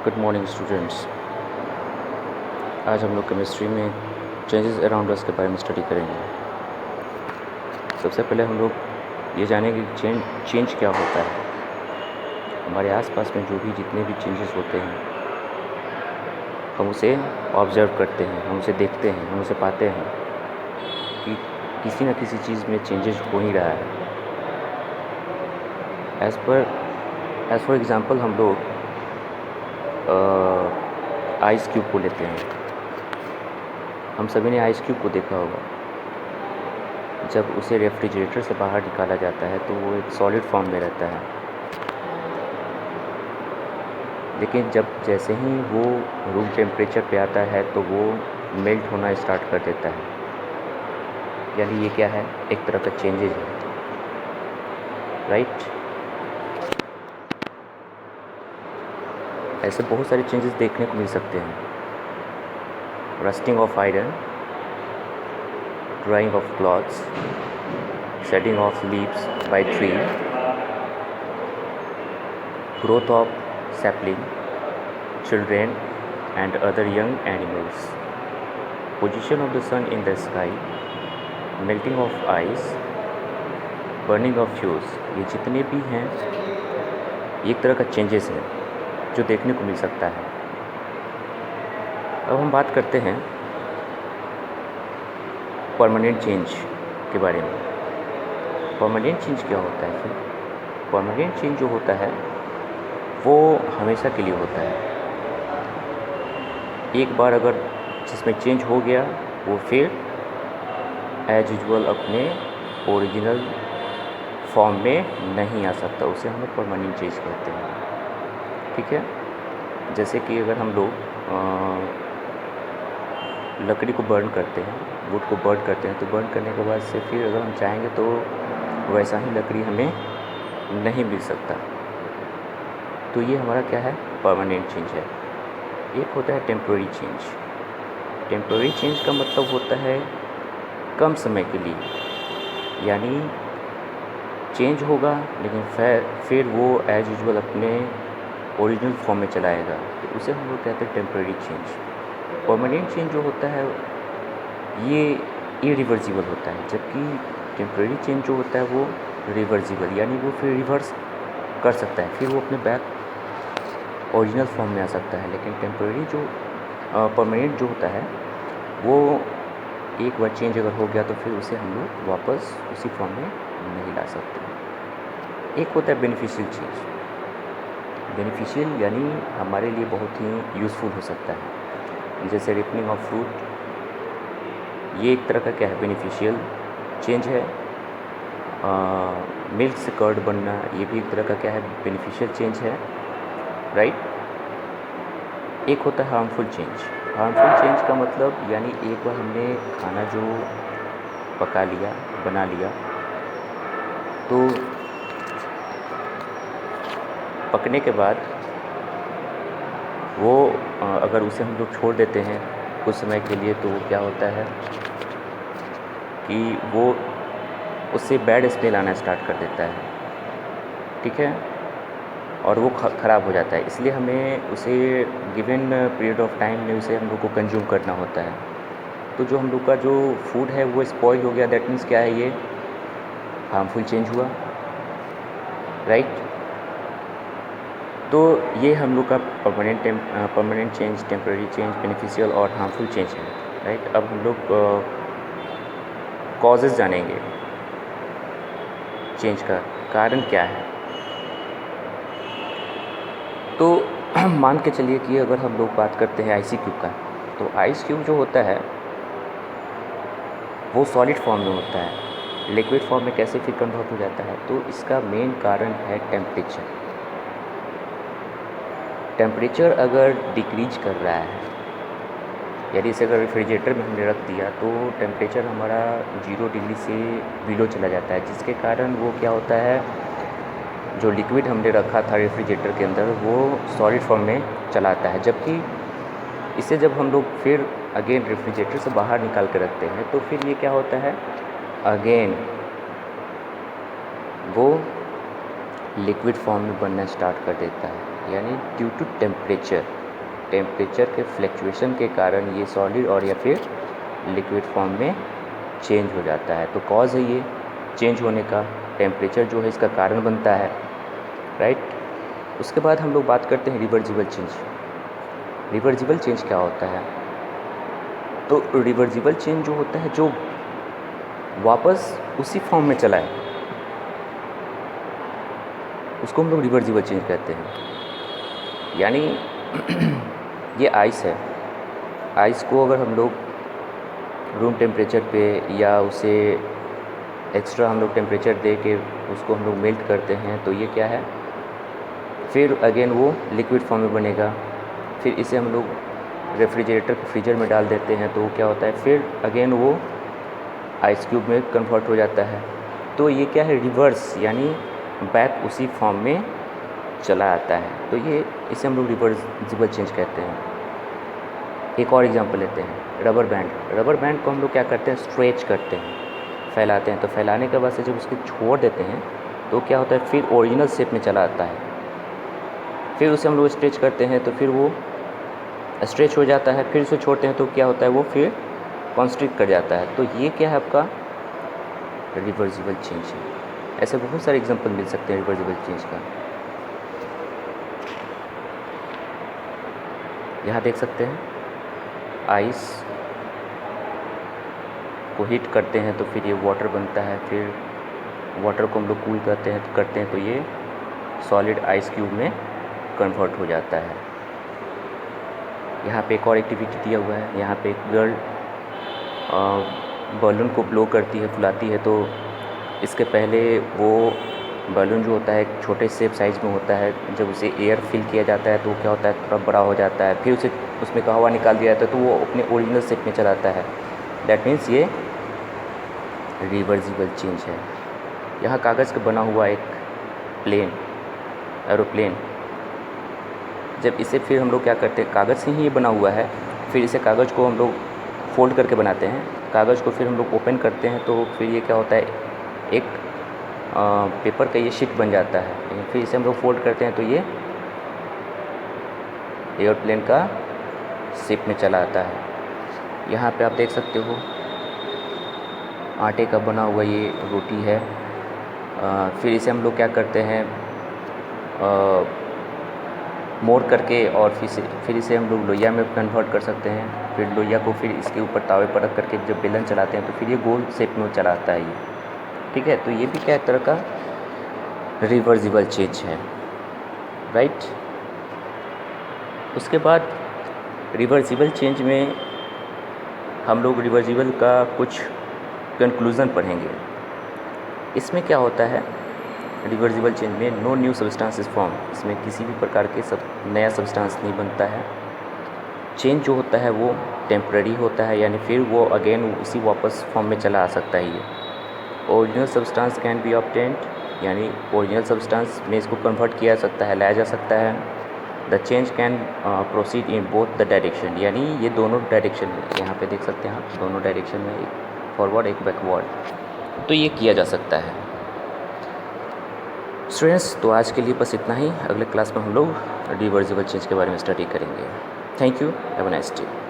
Good morning students. आज हम लोग केमिस्ट्री में चेंजेस अराउंड अस के बारे में स्टडी करेंगे। सबसे पहले हम लोग ये जानेंगे कि चेंज क्या होता है। हमारे आसपास में जो भी जितने भी चेंजेस होते हैं हम उसे ऑब्ज़र्व करते हैं, हम उसे देखते हैं, हम उसे पाते हैं कि किसी न किसी चीज़ में चेंजेस हो ही रहा है। एज़ फॉर एग्ज़ाम्पल हम लोग आइस क्यूब को लेते हैं। हम सभी ने आइस क्यूब को देखा होगा। जब उसे रेफ्रिजरेटर से बाहर निकाला जाता है तो वो एक सॉलिड फॉर्म में रहता है, लेकिन जैसे ही वो रूम टेम्परेचर पे आता है तो वो मेल्ट होना स्टार्ट कर देता है। यानी ये क्या है, एक तरह का चेंजेज है, राइट। ऐसे बहुत सारे चेंजेस देखने को मिल सकते हैं। Rusting of iron, drying of clothes, shedding of leaves by tree, growth of sapling, children and other young animals, position of the sun in the sky, melting of ice, burning of fuels। ये जितने भी हैं एक तरह का changes है जो देखने को मिल सकता है। अब हम बात करते हैं परमानेंट चेंज के बारे में। परमानेंट चेंज क्या होता है? फिर परमानेंट चेंज जो होता है वो हमेशा के लिए होता है। एक बार अगर जिसमें चेंज हो गया वो फिर एज यूजुअल अपने ओरिजिनल फॉर्म में नहीं आ सकता, उसे हम लोग परमानेंट चेंज कहते हैं। ठीक है, जैसे कि अगर हम लोग लकड़ी को बर्न करते हैं, वुड को बर्न करते हैं, तो बर्न करने के बाद से फिर अगर हम चाहेंगे तो वैसा ही लकड़ी हमें नहीं मिल सकता। तो ये हमारा क्या है, परमानेंट चेंज है। एक होता है टेम्पररी चेंज। टेम्पररी चेंज का मतलब होता है कम समय के लिए, यानी चेंज होगा लेकिन फिर वो एज यूजुअल अपने ओरिजिनल फॉर्म में चलाएगा, तो उसे हम लोग कहते हैं टेम्पररी चेंज। परमानेंट चेंज जो होता है ये इरिवर्सिबल होता है, जबकि टेम्पररी चेंज जो होता है वो रिवर्सिबल, यानी वो फिर रिवर्स कर सकता है, फिर वो अपने बैक ओरिजिनल फॉर्म में आ सकता है। लेकिन टेम्पररी जो परमानेंट जो होता है वो एक बार चेंज अगर हो गया तो फिर उसे हम लोग वापस उसी फॉर्म में नहीं ला सकते। एक होता है बेनिफिशियल चेंज। बेनिफिशियल यानी हमारे लिए बहुत ही यूज़फुल हो सकता है, जैसे रिपनिंग ऑफ फ्रूट, ये एक तरह का क्या है, बेनिफिशियल चेंज है। मिल्क से कर्ड बनना, ये भी एक तरह का क्या है, बेनिफिशियल चेंज है, राइट। एक होता है हार्मफुल चेंज। हार्मफुल चेंज का मतलब यानी एक बार हमने खाना जो पका लिया, बना लिया, तो पकने के बाद वो अगर उसे हम लोग छोड़ देते हैं कुछ समय के लिए तो वो क्या होता है कि वो उससे बैड स्मेल आना स्टार्ट कर देता है, ठीक है, और वो ख़राब हो जाता है। इसलिए हमें उसे गिवन पीरियड ऑफ टाइम में उसे हम लोग को कंज्यूम करना होता है। तो जो हम लोग का जो फूड है वो स्पॉइल हो गया, दैट मीन्स क्या है, ये हार्मफुल चेंज हुआ, राइट। तो ये हम लोग का permanent change, temporary change, beneficial और हार्मफुल चेंज है, राइट। अब हम लोग कॉजेज़ जानेंगे, चेंज का कारण क्या है। तो मान के चलिए कि अगर हम लोग बात करते हैं आइस क्यूब का, तो आइस क्यूब जो होता है वो सॉलिड फॉर्म में होता है, लिक्विड फॉर्म में कैसे फिर कन्वर्ट हो जाता है, तो इसका मेन कारण है टेम्परेचर। टेम्परेचर अगर डिक्रीज कर रहा है, यानी इसे अगर रेफ्रिजरेटर में हमने रख दिया तो टेम्परेचर हमारा 0 डिग्री से बिलो चला जाता है, जिसके कारण वो क्या होता है, जो लिक्विड हमने रखा था रेफ्रिजरेटर के अंदर वो सॉलिड फॉर्म में चला आता है। जबकि इसे जब हम लोग फिर अगेन रेफ्रिजरेटर से बाहर निकाल कर रखते हैं तो फिर ये क्या होता है, अगेन वो लिक्विड फॉर्म में बनना स्टार्ट कर देता है, यानी ड्यू टू टेम्परेचर। टेम्परेचर के फ्लक्चुएशन के कारण ये सॉलिड और या फिर लिक्विड फॉर्म में चेंज हो जाता है। तो कॉज है ये चेंज होने का, टेम्परेचर जो है इसका कारण बनता है, राइट। उसके बाद हम लोग बात करते हैं रिवर्सिबल चेंज। रिवर्सिबल चेंज क्या होता है? तो रिवर्सिबल चेंज जो होता है जो वापस उसी फॉर्म में चला है, उसको हम लोग रिवर्सिबल चेंज कहते हैं। यानी ये आइस है, आइस को अगर हम लोग रूम टेम्परेचर पे या उसे एक्स्ट्रा हम लोग टेम्परेचर दे के उसको हम लोग मेल्ट करते हैं तो ये क्या है, फिर अगेन वो लिक्विड फॉर्म में बनेगा। फिर इसे हम लोग रेफ्रिजरेटर के फ्रीजर में डाल देते हैं तो वो क्या होता है, फिर अगेन वो आइस क्यूब में कन्वर्ट हो जाता है। तो ये क्या है, रिवर्स, यानी बैक उसी फॉर्म में चला आता है। तो ये इसे हम लोग रिवर्सिबल चेंज कहते हैं। एक और एग्जांपल लेते हैं, रबर बैंड। रबर बैंड को हम लोग क्या करते हैं, स्ट्रेच करते हैं, फैलाते हैं। तो फैलाने के बाद से जब उसको छोड़ देते हैं तो क्या होता है, फिर ओरिजिनल शेप में चला आता है। फिर उसे हम लोग स्ट्रेच करते हैं तो फिर वो स्ट्रेच हो जाता है। फिर उसे छोड़ते हैं तो क्या होता है, वो फिर कॉन्स्ट्रिक्ट कर जाता है। तो ये क्या है, आपका रिवर्सिबल चेंज है। ऐसे बहुत सारे एग्जांपल मिल सकते हैं रिवर्सिबल चेंज का। यहाँ देख सकते हैं, आइस को हीट करते हैं तो फिर ये वाटर बनता है। फिर वाटर को हम लोग कूल करते हैं तो ये सॉलिड आइस क्यूब में कन्वर्ट हो जाता है। यहाँ पे एक और एक्टिविटी दिया हुआ है। यहाँ पे एक गर्ल बलून को ब्लो करती है, फुलाती है। तो इसके पहले वो बलून जो होता है एक छोटे से साइज़ में होता है। जब उसे एयर फिल किया जाता है तो क्या होता है, थोड़ा बड़ा हो जाता है। फिर उसे उसमें का हवा निकाल दिया जाता है तो वो अपने ओरिजिनल शेप में चला आता है। दैट मीन्स ये रिवर्सिबल चेंज है। यहाँ कागज़ का बना हुआ एक प्लेन, एरोप्लेन, जब इसे फिर हम लोग क्या करते हैं, कागज़ से ही ये बना हुआ है। फिर इसे कागज़ को हम लोग फोल्ड करके बनाते हैं। कागज़ को फिर हम लोग ओपन करते हैं तो फिर ये क्या होता है, एक पेपर का ये शीट बन जाता है। फिर इसे हम लोग फोल्ड करते हैं तो ये एयरप्लेन का शेप में चला आता है। यहाँ पे आप देख सकते हो आटे का बना हुआ ये रोटी है। फिर इसे हम लोग क्या करते हैं, मोड़ करके और फिर इसे हम लोग लोइया में कन्वर्ट कर सकते हैं। फिर लोइया को फिर इसके ऊपर तावे पर रख करके जब बेलन चलाते हैं तो फिर ये गोल शेप में चला आता है ये, ठीक है। तो ये भी क्या एक तरह का रिवर्सिबल चेंज है, राइट। उसके बाद रिवर्सिबल चेंज में हम लोग रिवर्सिबल का कुछ कंक्लूज़न पढ़ेंगे। इसमें क्या होता है, रिवर्सिबल चेंज में no new substance is form, इसमें किसी भी प्रकार के नया सब्सटेंस नहीं बनता है। चेंज जो होता है वो टेम्पररी होता है, यानी फिर वो अगेन उसी वापस फॉर्म में चला आ सकता है। ये original substance can be obtained, यानी ओरिजिनल सब्सटेंस में इसको कन्वर्ट किया जा सकता है, लाया जा सकता है। The change can proceed in both the direction, यानी ये दोनों डायरेक्शन में, यहाँ पे देख सकते हैं आप, दोनों डायरेक्शन में, एक फॉरवर्ड एक बैकवर्ड, तो ये किया जा सकता है। स्टूडेंट्स, तो आज के लिए बस इतना ही। अगले क्लास में हम लोग रिवर्सिबल चेंज के बारे में स्टडी करेंगे। Thank you, have a nice day.